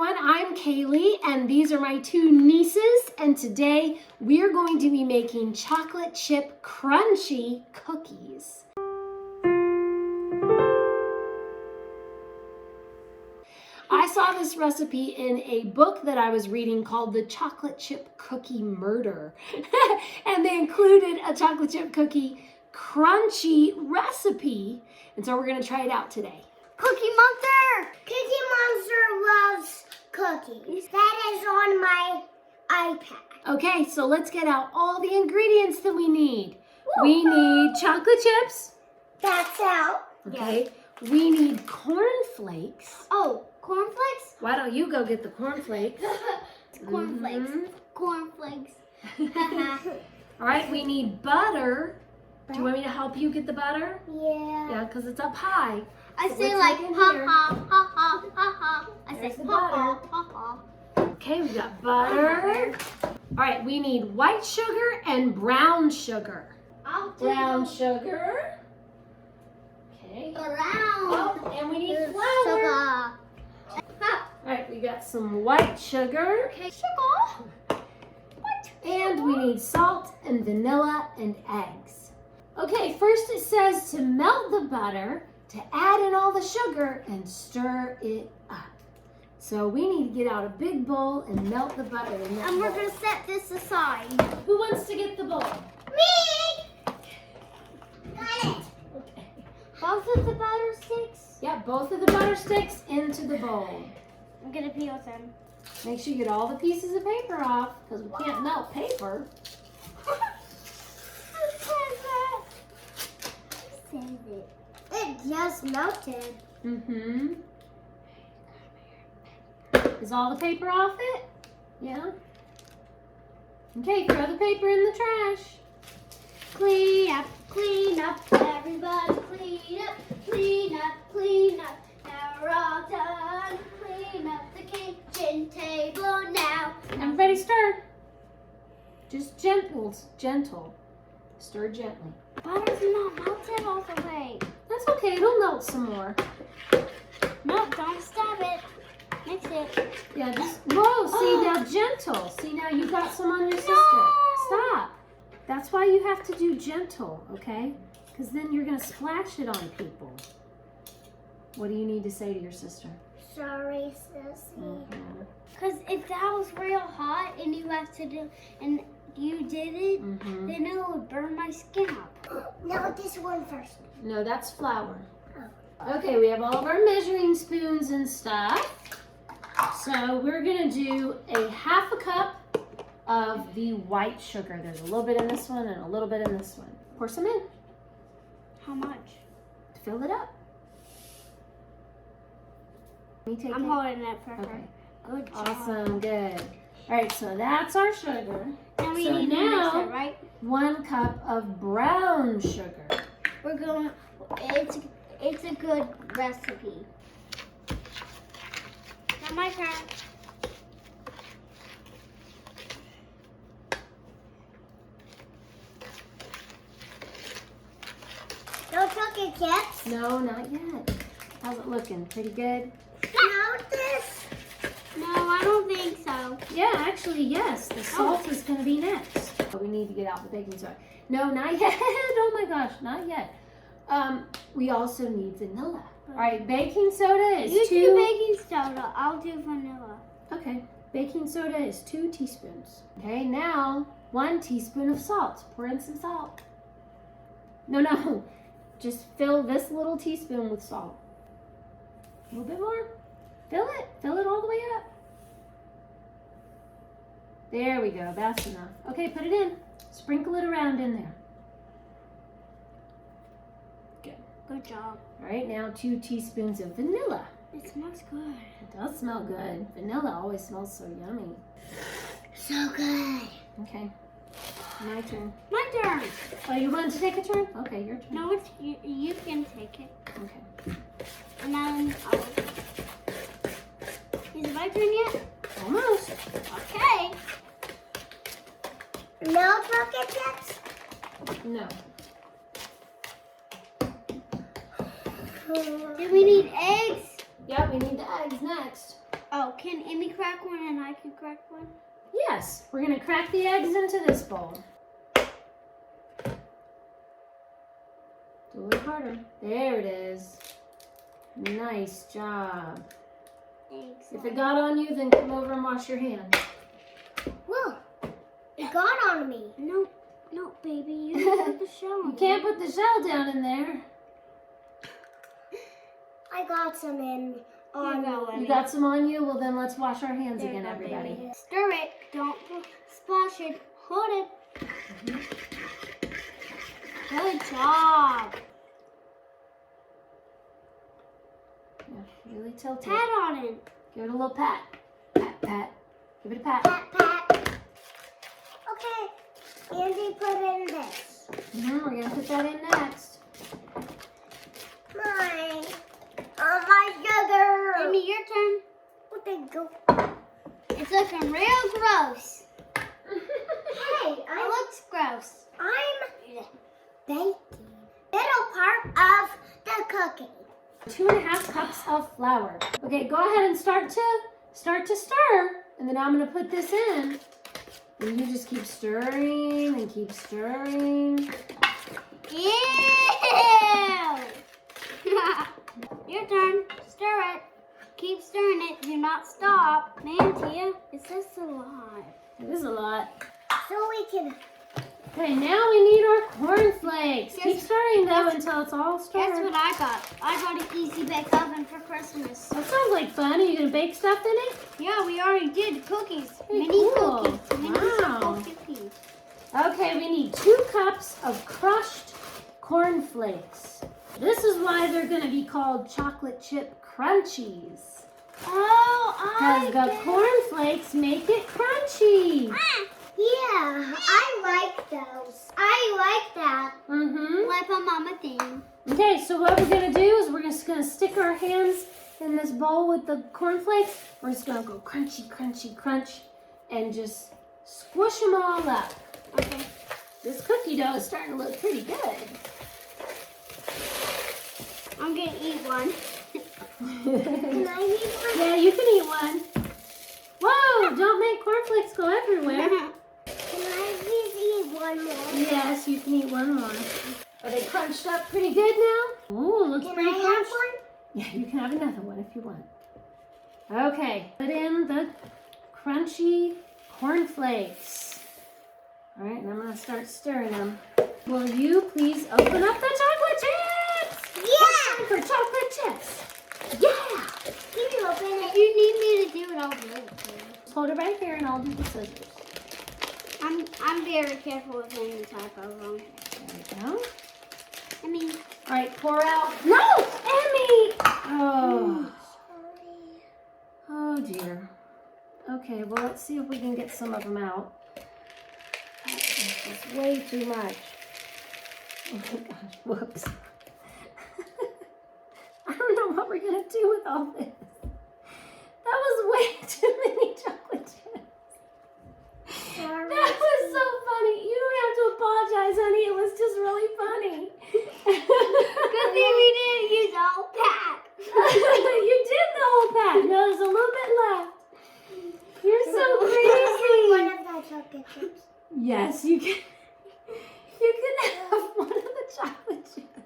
everyone, I'm Kailey and these are my two nieces, and today we are going to be making chocolate chip crunchy cookies. I saw this recipe in a book that I was reading called The Chocolate Chip Cookie Murder and they included a chocolate chip cookie crunchy recipe, and so we're going to try it out today. Cookie Monster! Cookie Monster loves cookies. That is on my iPad. Okay, so let's get out all the ingredients that we need. We need chocolate chips. That's out. Okay. We need corn flakes. Oh, cornflakes? Why don't you go get the corn flakes? Cornflakes. Cornflakes. All right, we need butter. Do you want me to help you get the butter? Yeah. Yeah, because it's up high. I So say let's like look in ha here. ha ha ha ha ha. I There's say the ha ha butter. ha ha. Okay, we got butter. All right, we need white sugar and brown sugar. I'll do Brown sugar. Okay. around. Oh, and we need flour. All right, we got some white sugar. Okay, sugar. And we need salt and vanilla and eggs. Okay, first it says to melt the butter, to add in all the sugar and stir it up. So we need to get out a big bowl and melt the butter in that And we're bowl. gonna set this aside. Who wants to get the bowl? Me! Got it. Okay. Both of the butter sticks. Yeah, both of the butter sticks into the bowl. I'm gonna peel them. Make sure you get all the pieces of paper off because we can't melt paper. It just melted. Mm-hmm. Is all the paper off it? Yeah. Okay, throw the paper in the trash. Clean up, everybody clean up, clean up, clean up. Now we're all done. Clean up the kitchen table now. Everybody stir. Just gentle. Stir gently. Butter's not melted all the way. That's okay, it'll melt some more. No, don't stab it. Mix it. Yeah, just, whoa, see, now gentle. See, now you got some on your sister. No. Stop. That's why you have to do gentle, okay? Because then you're going to splash it on people. What do you need to say to your sister? Sorry, Sissy. Mhm. Because if that was real hot and you have to do, and you did it, Mhm. then it would burn my skin up. No, this one first. No, that's flour. Okay, we have all of our measuring spoons and stuff. So we're going to do a half a cup of the white sugar. There's a little bit in this one and a little bit in this one. Pour some in. How much? Fill it up. Let me take I'm it. holding it for her. Okay. Good job. Awesome, good. All right, so that's our sugar. And we So need to now- mix it, right? 1 cup of brown sugar. We're going. It's a good recipe. Now my turn. No chocolate chips. No, not yet. How's it looking? Pretty good? No, this. No, I don't think so. Yeah, actually, yes. The salt is going to be next. But we need to get out the baking soda. No, not yet. Oh my gosh, not yet. We also need vanilla. All right, baking soda is You 2. do baking soda. I'll do vanilla. Okay, baking soda is 2 teaspoons. Okay, now 1 teaspoon of salt. Pour in some salt. No. Just fill this little teaspoon with salt. A little bit more. Fill it all the way up. There we go, that's enough. Okay, put it in. Sprinkle it around in there. Good. Good job. All right, now 2 teaspoons of vanilla. It smells good. It does smell good. Vanilla always smells so yummy. So good. Okay, my turn. My turn. Oh, you want to take a turn? Okay, your turn. No, it's you can take it. Okay. And then is it my turn yet? Almost. Okay. No chocolate chips? No. Do we need eggs? Yeah, we need the eggs next. Okay. can Amy crack one and I can crack one? Yes, we're gonna crack the eggs into this bowl. Do a little harder. There it is. Nice job. Thanks. If it got on you, then come over and wash your hands. Whoa, it got on me. No, baby, you can put the shell on. You can't put the shell down in there. I got some in on me. You got some on you? Well, then let's wash our hands There again, you go, everybody. baby. Stir it. Don't splash it. Hold it. Good job. Yeah, really tilt it. Pat on it. Give it a little pat. Pat, pat. Give it a pat. Pat, pat. Okay. Andy, put in this. We're going to put that in next. Mine. Oh, my sugar. Amy, your turn. What they go? It's looking real gross. Hey, it looks gross. I'm baking. Middle part of the cookie. 2.5 cups of flour. Okay, go ahead and start to stir. And then I'm going to put this in. And you just keep stirring and keep stirring. Ew! Your turn. Stir it. Keep stirring it. Do not stop. Man, Tia, is this a lot? It is a lot. So we can... Okay, now we need our cornflakes. Keep stirring though until it's all stirred. Guess what I got? I got an easy bake oven for Christmas. That sounds like fun. Are you going to bake stuff in it? Yeah, we already did cookies. Hey, Mini cool. cookies. Mini Wow. cookies. Okay, we need 2 cups of crushed cornflakes. This is why they're going to be called chocolate chip crunchies. Oh, Because the cornflakes make it crunchy. Yeah, I like those. I like that. Mm-hmm. Like a mama thing. Okay, so what we're going to do is we're just going to stick our hands in this bowl with the cornflakes. We're just going to go crunchy, crunchy, crunch, and just squish them all up. Okay. This cookie dough is starting to look pretty good. I'm going to eat one. Can I eat one? Yeah, you can eat one. Whoa, don't make cornflakes go everywhere. Can I please eat one more? Yes, you can eat one more. Are they crunched up pretty good now? Ooh, looks Can pretty I crunched. have one? Yeah, you can have another one if you want. Okay, put in the crunchy cornflakes. All right, and I'm going to start stirring them. Will you please open up the chocolate chips? Yeah! For chocolate chips. Yeah! Can you open it? If you need me to do it, I'll do it. Just hold it right here and I'll do the scissors. I'm very careful with any type of them. There we go. I mean... All right, pour out. No, Emmy! Oh. Sorry. Oh dear. Okay, well let's see if we can get some of them out. This is way too much. Oh my gosh, whoops. I don't know what we're gonna do with all this. That was way too many chocolate chips. Sorry. That was so funny. You don't have to apologize, honey. It was just really funny. Good thing we didn't use the whole pack. You did the whole pack. No, there's a little bit left. You're so crazy. One of the chocolate chips. Yes, you can. You can have one of the chocolate chips.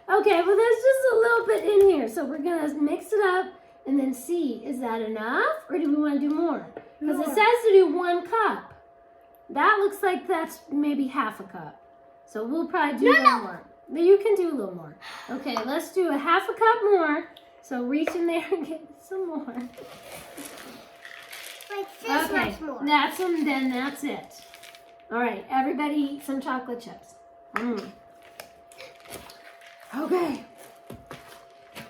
Okay, well there's just a little bit in here, so we're gonna mix it up and then see, is that enough or do we want to do more? Because it says to do 1 cup. That looks like that's maybe half a cup. So we'll probably do a little more. You can do a little more. Okay, let's do a half a cup more. So reach in there and get some more. Like this much more. That's them, then that's it. All right, everybody eat some chocolate chips. Okay.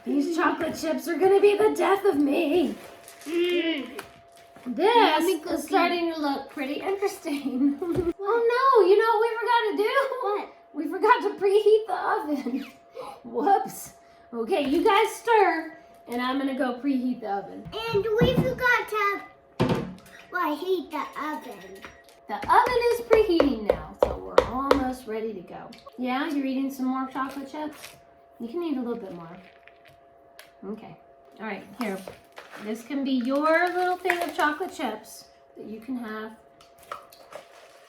These chocolate chips are gonna be the death of me. This is starting to look pretty interesting. Oh no, you know what we forgot to do? What? We forgot to preheat the oven. Whoops. Okay, you guys stir, and I'm gonna go preheat the oven. And we forgot to heat the oven. The oven is preheating now, so we're almost ready to go. Yeah, you're eating some more chocolate chips? You can eat a little bit more. Okay. All right, here. This can be your little thing of chocolate chips that you can have.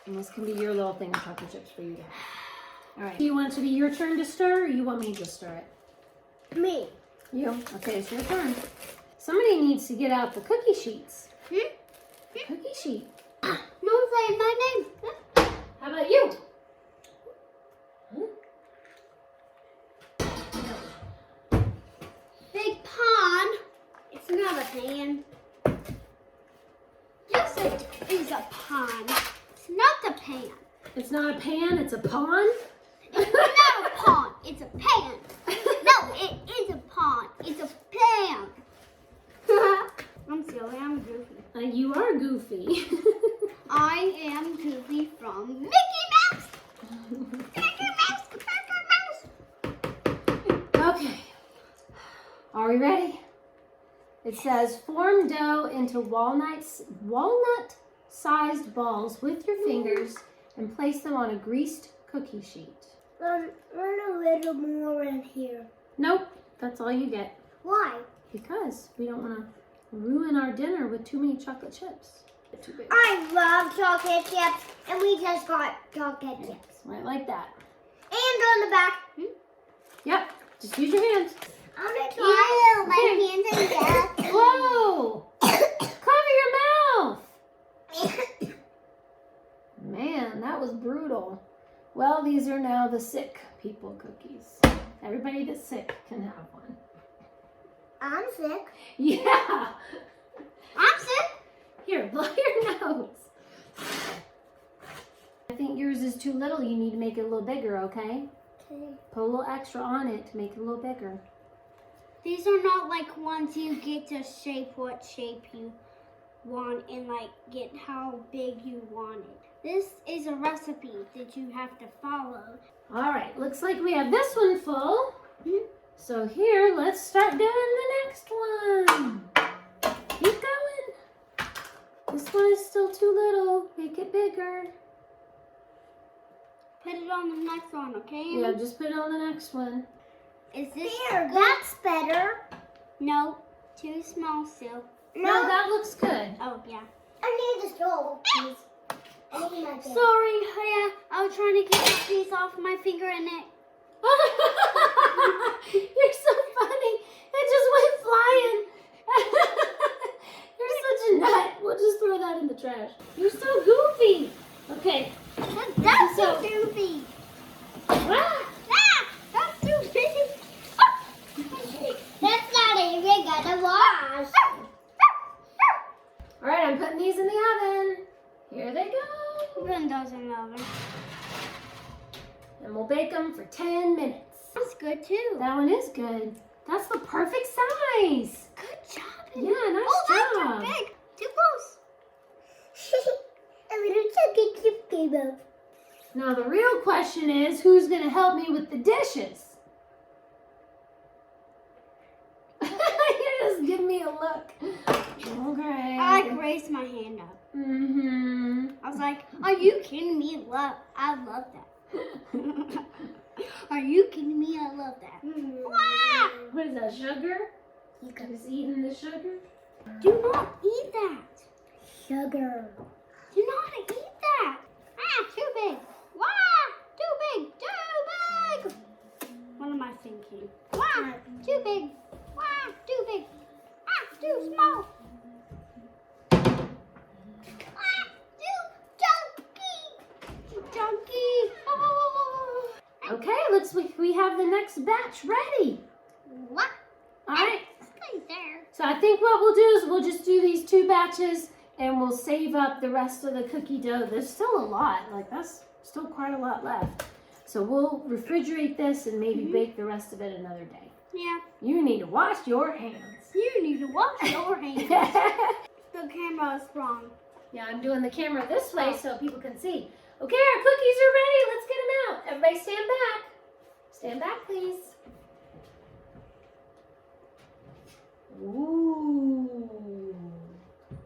And this can be your little thing of chocolate chips for you to have. All right. Do you want it to be your turn to stir, or you want me to just stir it? Me. You. Okay, it's your turn. Somebody needs to get out the cookie sheets. Cookie sheet. No say my name. How about you? Big pan. It's not a pan. Yes, it is a pan. It's not a pan. It's not a pan, it's a pond? It's not a pan. It's a pan. No, it is a pan. It's a pan. I'm silly. I'm goofy. You are goofy. I am Goofy from Mickey Mouse. Mickey Mouse. Mickey Mouse. Okay. Are we ready? It says form dough into walnut-sized balls with your fingers and place them on a greased cookie sheet. Run a little more in here. Nope, that's all you get. Why? Because we don't want to ruin our dinner with too many chocolate chips. They're too big. I love chocolate chips, and we just got chocolate chips. Right like that. And on the back. Yep, just use your hands. I'm gonna try my hands and that. Whoa! Cover your mouth! Man, that was brutal. Well, these are now the sick people cookies. Everybody that's sick can have one. I'm sick. Yeah! I'm sick. Here, blow your nose. I think yours is too little. You need to make it a little bigger, okay? Okay. Put a little extra on it to make it a little bigger. These are not like ones you get to shape what shape you want and like get how big you want it. This is a recipe that you have to follow. All right, looks like we have this one full. So here, let's start doing the next one. Keep going. This one is still too little. Make it bigger. Put it on the next one, okay? Yeah, just put it on the next one. Is this there? Good? That's better. No, too small still. No, that looks good. Oh yeah. I need the stove, please. Sorry, yeah, I was trying to get a piece off my finger and it. You're so funny. It just went flying. You're such a nut. We'll just throw that in the trash. You're so goofy. Okay. That's so goofy. Ah! That's too big. That's not even gonna wash. All right, I'm putting these in the oven. Here they go. Put those in the oven. And we'll bake them for 10 minutes. That's good too. That one is good. That's the perfect size. Good job. Yeah, nice job. That's too big. Too close. A little chocolate chip came out. Now the real question is, who's going to help me with the dishes? You just give me a look. Okay. I raised my hand up. I was like, are you kidding me? I love that. Are you kidding me? I love that. Wow! What is that, sugar? He's eating the sugar? Do not eat that. Sugar. Do not eat that. Ah, too big. Wow! Too big. Too big. What am I thinking? Wow! Too big. Wow! Too big. Ah, too small. Okay, looks like we have the next batch ready. What? All right. Stay there. So I think what we'll do is we'll just do these 2 batches and we'll save up the rest of the cookie dough. There's still a lot, like that's still quite a lot left. So we'll refrigerate this and maybe bake the rest of it another day. Yeah. You need to wash your hands. You need to wash your hands. The camera is wrong. Yeah, I'm doing the camera this way so people can see. Okay, our cookies are ready. Let's get them out. Everybody stand back. Stand back, please. Ooh.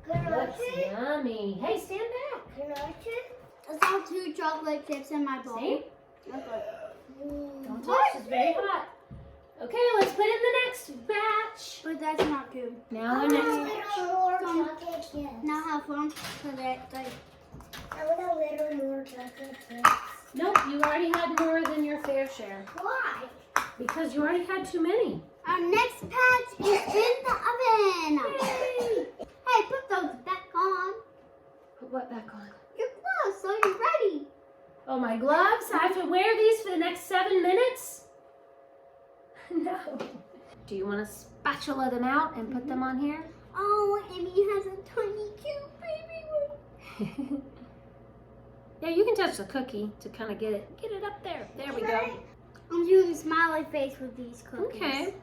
Looks yummy. Hey, stand back. I saw 2 chocolate chips in my bowl. See? Okay. Don't touch. It's very hot. Okay, let's put in the next batch. But that's not good. Now the next batch. More chocolate chips. Now have fun for that. I want a little more chocolate chips. Nope, you already had more than your fair share. Why? Because you already had too many. Our next patch is in the oven. Yay! Hey, put those back on. Put what back on? Your gloves, so you're ready. Oh, my gloves? I have to wear these for the next 7 minutes? No. Do you want to spatula them out and put them on here? Oh, Emmy has a tiny cute baby one. Yeah, you can touch the cookie to kind of get it up there. There we go. I'm doing a smiley face with these cookies. Okay.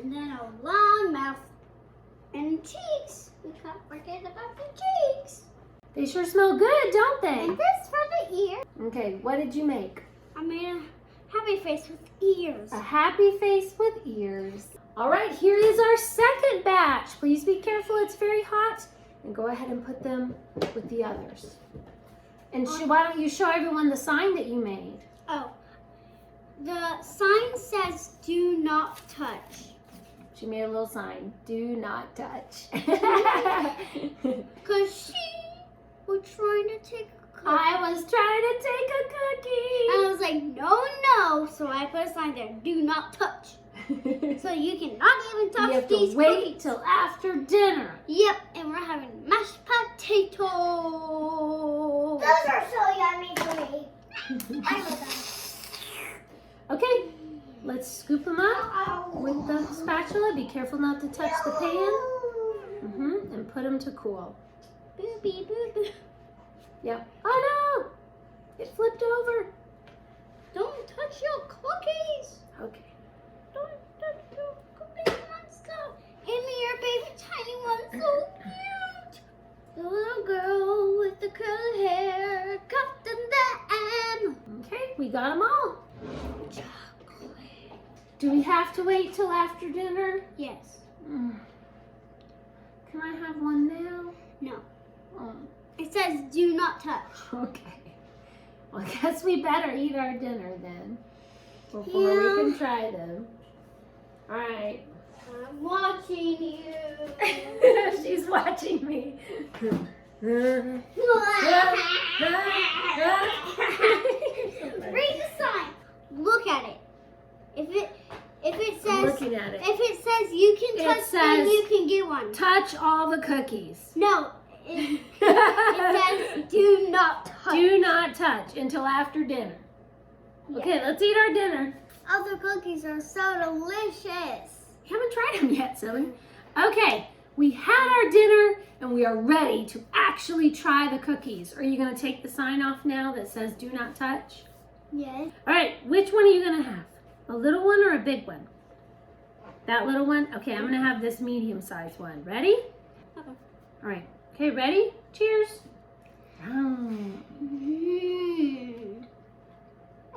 And then a long mouth and cheeks. We can't forget about the cheeks. They sure smell good, don't And they? this for the ear. Okay, what did you make? I made a happy face with ears. A happy face with ears. All right, here is our second batch. Please be careful, it's very hot. And go ahead and put them with the others. And why don't you show everyone the sign that you made? Oh, the sign says do not touch. She made a little sign, do not touch. Because she was trying to take a cookie. I was trying to take a cookie. And I was like, no, no. So I put a sign there, do not touch. So you cannot even touch You have these to wait cookies. till after dinner. Yep, and we're having mashed potatoes. Those are so yummy for me. I love them. Okay, let's scoop them up with the spatula. Be careful not to touch the pan. And put them to cool. Boopy, boop. Yep. Oh no! It flipped over. Don't touch your cookies. Okay. Don't touch your cookies, monster. Amy, your baby tiny one's so cute. The little girl with the curly hair, cuffed in the M. Okay, we got them all. Chocolate. Do we have to wait till after dinner? Yes. Can I have one now? No. Oh. It says do not touch. Okay. Well, I guess we better eat our dinner then before we can try them. All right. I'm watching you. She's watching me. Read the sign. Look at it. If it says I'm looking at it. If it says you can It touch, then says- you can get one. Touch all the cookies. No. It says do not touch. Do not touch until after dinner. Okay, let's eat our dinner. Other cookies are so delicious. You haven't tried them yet, silly. Okay, we had our dinner and we are ready to actually try the cookies. Are you going to take the sign off now that says do not touch? Yes. All right, which one are you going to have? A little one or a big one? That little one? Okay, I'm going to have this medium-sized one. Ready? Okay. All right. Okay, ready? Cheers.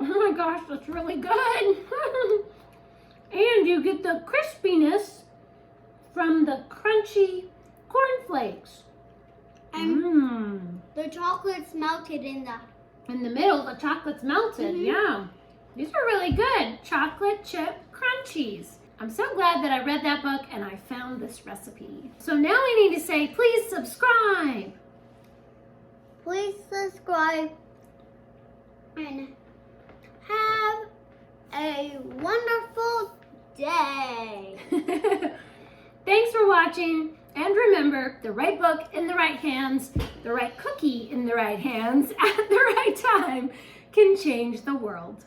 Oh my gosh, that's really good. And you get the crispiness from the crunchy cornflakes. And the chocolate's melted in the... In the middle, the chocolate's melted. Yeah. These are really good. Chocolate chip crunchies. I'm so glad that I read that book and I found this recipe. So now we need to say, please subscribe. Please subscribe and have a wonderful day. Thanks for watching. And remember, the right book in the right hands, the right cookie in the right hands at the right time can change the world.